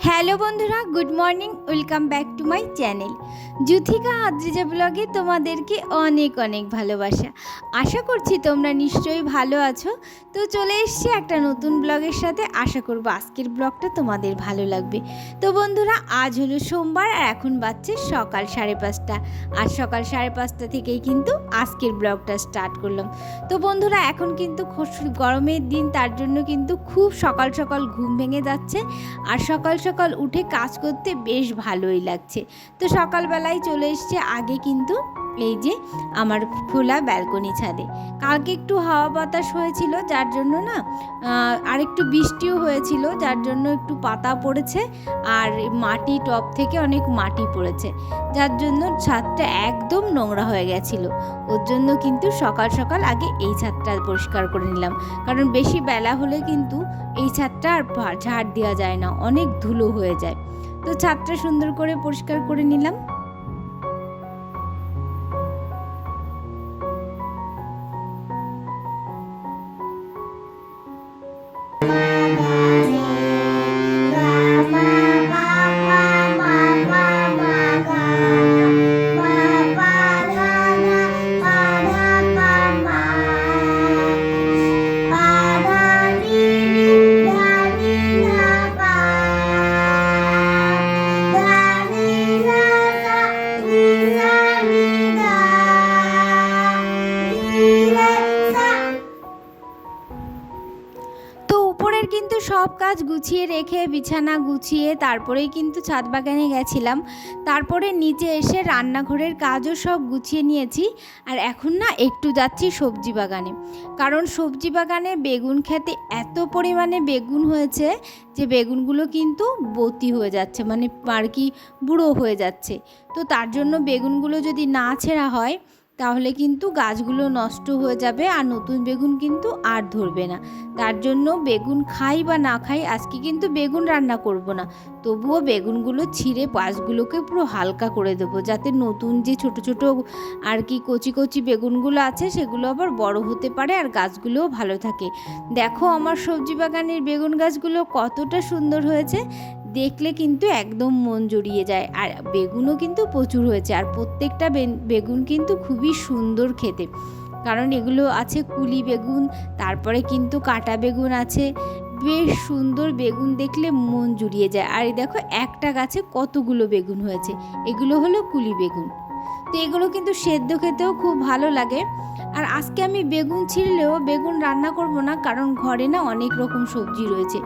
Hello বন্ধুরা, good morning, welcome back to my channel Yuthika Adrija ব্লগে তোমাদেরকে অনেক অনেক ভালোবাসা। আশা করছি তোমরা নিশ্চয়ই ভালো আছো। তো চলে এসেছি একটা নতুন ব্লগের সাথে। আশা করব আজকের ব্লগটা তোমাদের ভালো লাগবে। তো বন্ধুরা, আজ হলো সোমবার আর এখন বাজছে সকাল 5:30। আর সকাল 5:30 থেকেই কিন্তু আজকের ব্লগটা স্টার্ট করলাম। তো বন্ধুরা, এখন কিন্তু গরমের দিন, তার জন্য কিন্তু খুব সকাল সকাল ঘুম ভেঙে যাচ্ছে। আর সকাল সকাল উঠে কাজ করতে বেশ ভালোই লাগছে। তো সকালবেলায় চলে এসছে আগে কিন্তু এই যে আমার খোলা ব্যালকনি ছাদে। কালকে একটু হাওয়া বাতাস হয়েছিল, যার জন্য না আর একটু বৃষ্টিও হয়েছিল, যার জন্য একটু পাতা পড়েছে আর মাটি টব থেকে অনেক মাটি পড়েছে, যার জন্য ছাদটা একদম নোংরা হয়ে গেছিলো। ওর জন্য কিন্তু সকাল সকাল আগে এই ছাদটা পরিষ্কার করে নিলাম, কারণ বেশি বেলা হলে কিন্তু এই ছাদটা আর ঝাড় দেওয়া যায় না, অনেক ধুলো হয়ে যায়। তো ছাদটা সুন্দর করে পরিষ্কার করে নিলাম। কিন্তু সব কাজ গুছিয়ে রেখে বিছানা গুছিয়ে তারপরেই কিন্তু ছাদ বাগানে গেছিলাম। তারপরে নিচে এসে রান্নাঘরের কাজও সব গুছিয়ে নিয়েছি। আর এখন না একটু যাচ্ছি সবজি বাগানে, কারণ সবজি বাগানে বেগুন খেতে এত পরিমাণে বেগুন হয়েছে যে বেগুনগুলো কিন্তু বতি হয়ে যাচ্ছে, মানে আর কি বুড়ো হয়ে যাচ্ছে। তো তার জন্য বেগুনগুলো যদি না ছেঁড়া হয় তাহলে কিন্তু গাছগুলো নষ্ট হয়ে যাবে আর নতুন বেগুন কিন্তু আর ধরবে না। তার জন্য বেগুন খাই বা না খাই, আজকে কিন্তু বেগুন রান্না করব না, তবুও বেগুনগুলো ছিঁড়ে পাশগুলোকে পুরো হালকা করে দেবো, যাতে নতুন যে ছোট ছোট আর কি কচি কচি বেগুনগুলো আছে সেগুলো আবার বড় হতে পারে আর গাছগুলোও ভালো থাকে। দেখো আমার সবজি বাগানের বেগুন গাছগুলো কতটা সুন্দর হয়েছে, দেখলে কিন্তু একদম মন জড়িয়ে যায়। আর বেগুনও কিন্তু প্রচুর হয়েছে, আর প্রত্যেকটা বেগুন কিন্তু খুবই সুন্দর খেতে, কারণ এগুলো আছে কুলি বেগুন, তারপরে কিন্তু কাটা বেগুন আছে। বেশ সুন্দর বেগুন, দেখলে মন জুড়িয়ে যায়। আর দেখো একটা গাছে কতগুলো বেগুন হয়েছে, এগুলো হলো কুলি বেগুন। তো এগুলো কিন্তু সেদ্ধ খেতেও খুব ভালো লাগে। আর আজকে আমি বেগুন ছিঁড়লেও বেগুন রান্না করব না, কারণ ঘরে না অনেক রকম সবজি রয়েছে,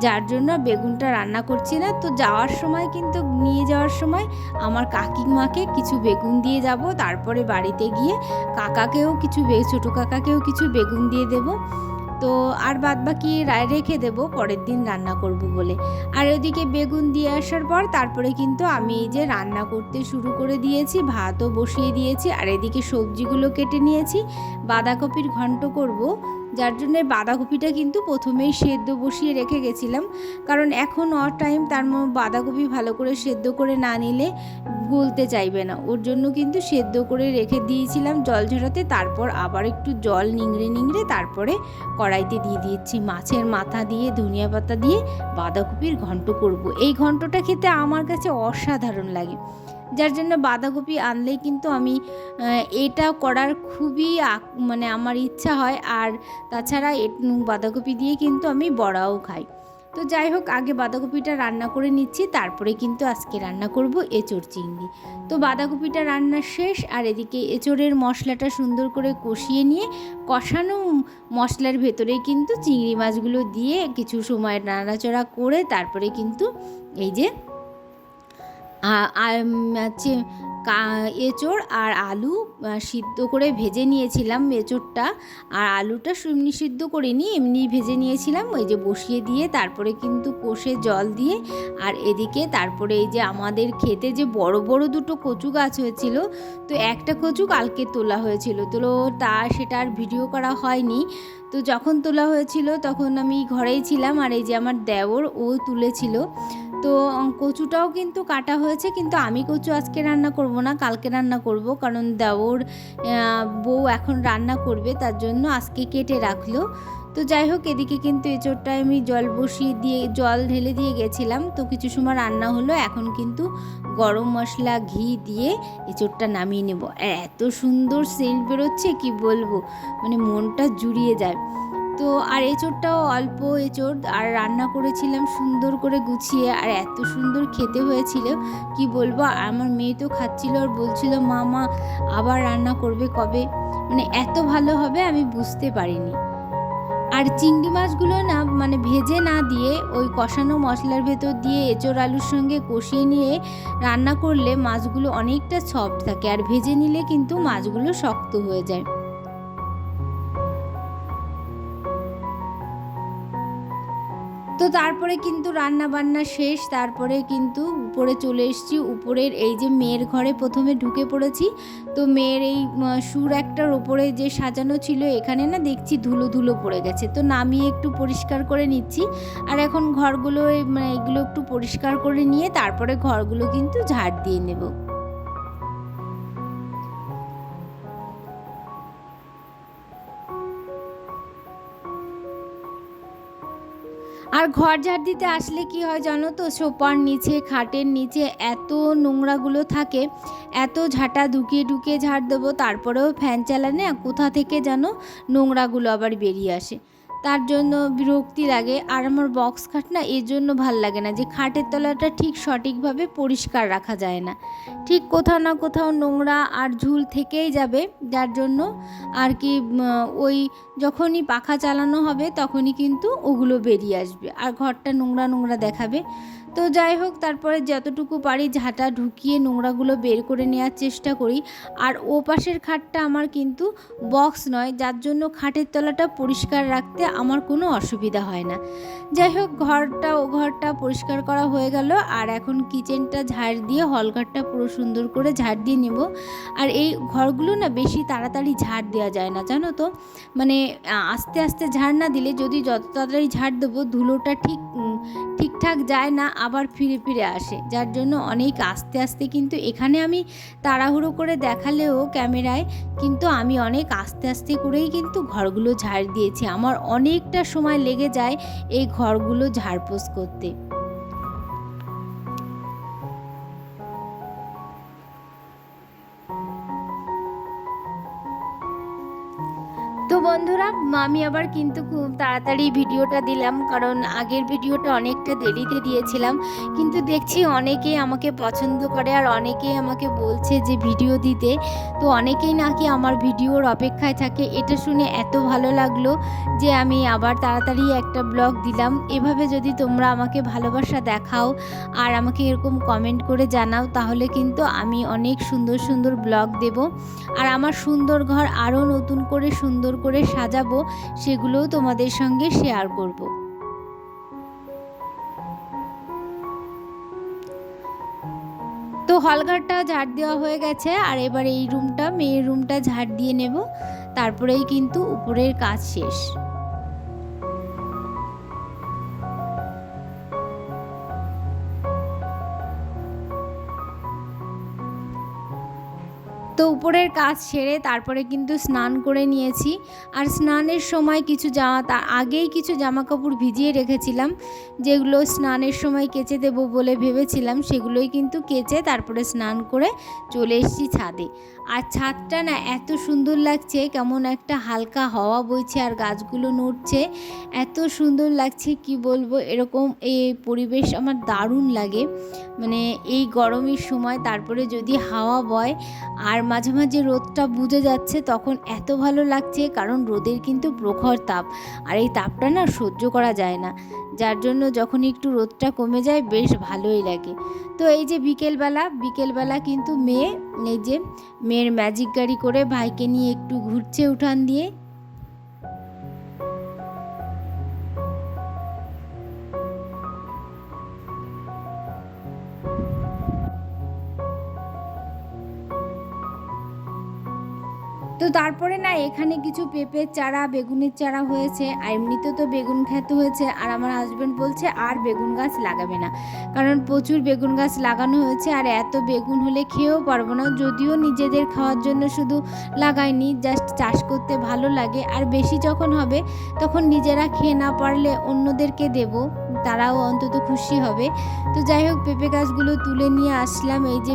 যার জন্য বেগুনটা রান্না করছি না। তো যাওয়ার সময় কিন্তু নিয়ে যাওয়ার সময় আমার কাকিমাকে কিছু বেগুন দিয়ে যাব, তারপরে বাড়িতে গিয়ে কাকাকেও কিছু ছোটো কাকাকেও কিছু বেগুন দিয়ে দেব। তো আর বাদবাকি রেখে দেবো পরের দিন রান্না করব বলে। আর ওদিকে বেগুন দিয়ে আসার পর তারপরে কিন্তু আমি এই যে রান্না করতে শুরু করে দিয়েছি, ভাতও বসিয়ে দিয়েছি। আর এদিকে সবজিগুলো কেটে নিয়েছি, বাঁধাকপির ঘন্ট করব, যার জন্য বাঁধাকপিটা কিন্তু প্রথমেই সেদ্ধ বসিয়ে রেখে গেছিলাম, কারণ এখন টাইম, তার বাঁধাকপি ভালো করে সেদ্ধ করে না নিলে গলতে চাইবে না, ওর জন্য কিন্তু সেদ্ধ করে রেখে দিয়েছিলাম জল ঝরাতে। তারপর আবার একটু জল নিংড়ে নিংড়ে তারপরে কড়াইতে দিয়ে দিয়েছি, মাছের মাথা দিয়ে ধনিয়া পাতা দিয়ে বাঁধাকপির ঘন্ট করব। এই ঘন্টটা খেতে আমার কাছে অসাধারণ লাগে, যার জন্য বাঁধাকপি আনলেই কিন্তু আমি এটা করার খুবই মানে আমার ইচ্ছা হয়। আর তাছাড়া বাঁধাকপি দিয়ে কিন্তু আমি বড়াও খাই। তো যাই হোক, আগে বাঁধাকপিটা রান্না করে নিচ্ছি, তারপরে কিন্তু আজকে রান্না করব এঁচোড় চিংড়ি। তো বাঁধাকপিটা রান্না শেষ, আর এদিকে এঁচোড়ের মশলাটা সুন্দর করে কষিয়ে নিয়ে কষানো মশলার ভেতরে কিন্তু চিংড়ি মাছগুলো দিয়ে কিছু সময় নাড়াচাড়া করে তারপরে কিন্তু এই যে এঁচোড় আর আলু সিদ্ধ করে ভেজে নিয়েছিলাম। এঁচোড়টা আর আলুটা এমনি সিদ্ধ করিনি, এমনি ভেজে নিয়েছিলাম, ওই যে বসিয়ে দিয়ে তারপরে কিন্তু কষে জল দিয়ে। আর এদিকে তারপরে এই যে আমাদের খেতে যে বড় বড় দুটো কচু গাছ হয়েছিল, তো একটা কচু কালকে তোলা হয়েছিল, তো সেটা আর ভিডিও করা হয়নি। তো যখন তোলা হয়েছিল তখন আমি ঘরেই ছিলাম, আর এই যে আমার দেওর ও তুলেছিল। তো কচুটাও কিন্তু কাটা হয়েছে, কিন্তু আমি কচু আজকে রান্না করব না, কালকে রান্না করব, কারণ দেওর বউ এখন রান্না করবে, তার জন্য আজকে কেটে রাখলো। তো যাই হোক, এদিকে কিন্তু এঁচোড়টায় আমি জল ঢেলে দিয়ে গেছিলাম। তো কিছু সময় রান্না হলো, এখন কিন্তু গরম মশলা ঘি দিয়ে এঁচোড়টা নামিয়ে নেব। আর এত সুন্দর সেন্ট বেরোচ্ছে কি বলবো, মানে মনটা জুড়িয়ে যায়। তো আর এঁচোড়টাও অল্প এঁচোড়, আর রান্না করেছিলাম সুন্দর করে গুছিয়ে, আর এত সুন্দর খেতে হয়েছিল কি বলবো। আমার মেয়ে তো খাচ্ছিল আর বলছিল মামা আবার রান্না করবে কবে, মানে এত ভালো হবে আমি বুঝতে পারিনি। আর চিংড়ি মাছগুলো না মানে ভেজে না দিয়ে ওই কষানো মশলার ভেতর দিয়ে এঁচোড় আলুর সঙ্গে কষিয়ে নিয়ে রান্না করলে মাছগুলো অনেকটা সফট থাকে, আর ভেজে নিলে কিন্তু মাছগুলো শক্ত হয়ে যায়। তো তারপরে কিন্তু রান্না বান্না শেষ, তারপরে কিন্তু উপরে চলে এসেছি। উপরের এই যে মেয়ের ঘরে প্রথমে ঢুকে পড়েছি। তো মেয়ের এই সুর একটার ওপরে যে সাজানো ছিল, এখানে না দেখছি ধুলো ধুলো পড়ে গেছে। তো নামিয়ে একটু পরিষ্কার করে নিচ্ছি। আর এখন ঘরগুলো মানে এগুলো একটু পরিষ্কার করে নিয়ে তারপরে ঘরগুলো কিন্তু ঝাড় দিয়ে নেব। আর ঘর ঝাড় দিতে আসলে কি হয় জানো তো, সোফার নিচে খাটের নিচে এত নোংরাগুলো থাকে, এত ঝাঁটা ঢুকিয়ে ঢুকিয়ে ঝাড় দেবো, তারপরেও ফ্যান চালানে কোথা থেকে যেন নোংরাগুলো আবার বেরিয়ে আসে। তার জন্য বিরক্তি লাগে। আর আমার বক্স খাট না, এর জন্য ভাল লাগে না যে খাটের তলাটা ঠিক সঠিকভাবে পরিষ্কার রাখা যায় না, ঠিক কোথাও না কোথাও নোংরা আর ঝুল থেকেই যাবে। যার জন্য আর কি ওই যখনই পাখা চালানো হবে তখনই কিন্তু ওগুলো বেরিয়ে আসবে আর ঘরটা নোংরা নোংরা দেখাবে। তো যাই হোক, তারপরে যতটুকু পারি ঝাঁটা ঢুকিয়ে নোংরাগুলো বের করে নেওয়ার চেষ্টা করি। আর ও পাশের খাটটা আমার কিন্তু বক্স নয়, যার জন্য খাটের তলাটা পরিষ্কার রাখতে আমার কোনো অসুবিধা হয় না। যাই হোক, ঘরটা পরিষ্কার করা হয়ে গেল। আর এখন কিচেনটা ঝাড় দিয়ে হলঘরটা পুরো সুন্দর করে ঝাড় দিয়ে নেব। আর এই ঘরগুলো না বেশি তাড়াতাড়ি ঝাড় দেওয়া যায় না জানো তো, মানে আস্তে আস্তে ঝাড় না দিলে যদি যত তাড়াতাড়ি ঝাড় দেবো ধুলোটা ঠিকঠাক যায় না, আবার ফিরে ফিরে আসে। যার জন্য অনেক আস্তে আস্তে, কিন্তু এখানে আমি তাড়াহুড়ো করে দেখালেও ক্যামেরায় কিন্তু আমি অনেক আস্তে আস্তে করেই কিন্তু ঘরগুলো ঝাড় দিয়েছি। আমার অনেকটা সময় লেগে যায় এই ঘরগুলো ঝাড়পোছ করতে। তো বন্ধুরা, আমি আবার কিন্তু খুব তাড়াতাড়ি ভিডিওটা দিলাম, কারণ আগের ভিডিওটা অনেকটা দেরিতে দিয়েছিলাম। কিন্তু দেখছি অনেকেই আমাকে পছন্দ করে আর অনেকেই আমাকে বলছে যে ভিডিও দিতে। তো অনেকেই নাকি আমার ভিডিওর অপেক্ষায় থাকে। এটা শুনে এত ভালো লাগলো যে আমি আবার তাড়াতাড়ি একটা ব্লগ দিলাম। এভাবে যদি তোমরা আমাকে ভালোবাসা দেখাও আর আমাকে এরকম কমেন্ট করে জানাও, তাহলে কিন্তু আমি অনেক সুন্দর সুন্দর ব্লগ দেব। আর আমার সুন্দর ঘর আরও নতুন করে সুন্দর করে সাজাবো, সেগুলোও তোমাদের সঙ্গে শেয়ার করব। তো হলঘরটা ঝাড় দেওয়া হয়ে গেছে, আর এবার এই রুমটা, মেয়ের রুমটা ঝাড় দিয়ে নেব, তারপরেই কিন্তু উপরের কাজ শেষ। তো উপরের কাজ সেরে তারপরে কিন্তু স্নান করে নিয়েছি। আর স্নানের সময় তার আগেই কিছু জামা কাপড় ভিজিয়ে রেখেছিলাম, যেগুলো স্নানের সময় কেচে দেবো বলে ভেবেছিলাম। সেগুলোই কিন্তু কেচে তারপরে স্নান করে চলে এসেছি ছাদে। আর ছাদটা না এত সুন্দর লাগছে, কেমন একটা হালকা হাওয়া বইছে আর গাছগুলো নড়ছে, এত সুন্দর লাগছে কি বলবো। এরকম এই পরিবেশ আমার দারুণ লাগে, মানে এই গরমের সময় তারপরে যদি হাওয়া বয় আর মাঝে মাঝে রোদটা বুঝে যাচ্ছে, তখন এত ভালো লাগছে। কারণ রোদের কিন্তু প্রখর তাপ, আর এই তাপটা না সহ্য করা যায় না। যার জন্য যখন একটু রোদটা কমে যায় বেশ ভালোই লাগে। তো এই যে বিকেলবেলা কিন্তু মেয়ের ম্যাজিক গাড়ি করে ভাইকে নিয়ে একটু ঘুরছে উঠান দিয়ে। তো তারপরে না এখানে কিছু পেঁপের চারা, বেগুনের চারা হয়েছে, আর এমনিতে তো বেগুন ক্ষেত হয়েছে। আর আমার হাজব্যান্ড বলছে আর বেগুন গাছ লাগাবে না, কারণ প্রচুর বেগুন গাছ লাগানো হয়েছে, আর এত বেগুন হলে খেয়েও পারবো না। যদিও নিজেদের খাওয়ার জন্য শুধু লাগাইনি, জাস্ট চাষ করতে ভালো লাগে, আর বেশি যখন হবে তখন নিজেরা খেয়ে না পারলে অন্যদেরকে দেব, তারাও অন্তত খুশি হবে। তো যাই হোক, পেঁপে গাছগুলো তুলে নিয়ে আসলাম এই যে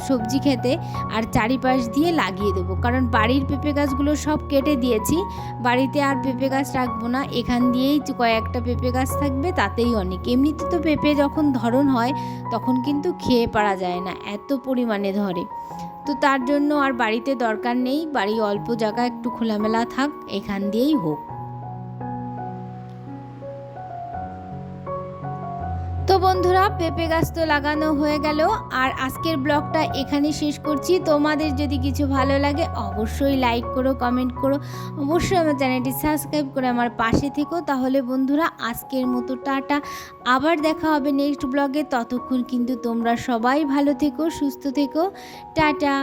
সবজি খেতে, আর চারিপাশ দিয়ে লাগিয়ে দেবো, কারণ বাড়ির পেঁপে গাছগুলো সব কেটে দিয়েছি। বাড়িতে আর পেঁপে গাছ রাখবো না, এখান দিয়েই কয়েকটা পেঁপে গাছ থাকবে, তাতেই অনেক। এমনিতে তো পেঁপে যখন ধরন হয় তখন কিন্তু খেয়ে পারা যায় না, এত পরিমাণে ধরে। তো তার জন্য আর বাড়িতে দরকার নেই, বাড়ি অল্প জায়গা একটু খোলামেলা থাক, এখান দিয়েই হোক। তো বন্ধুরা, পেঁপে গাছ তো লাগানো হয়ে গেল, আর আজকের ব্লগটা এখানে শেষ করছি। তোমাদের যদি কিছু ভালো লাগে অবশ্যই লাইক করো, কমেন্ট করো, অবশ্যই আমার চ্যানেলটি সাবস্ক্রাইব করে আমার পাশে থেকো। তাহলে বন্ধুরা, আজকের মতো টাটা, আবার দেখা হবে নেক্সট ব্লগে। ততক্ষণ কিন্তু তোমরা সবাই ভালো থেকো, সুস্থ থেকো, টাটা।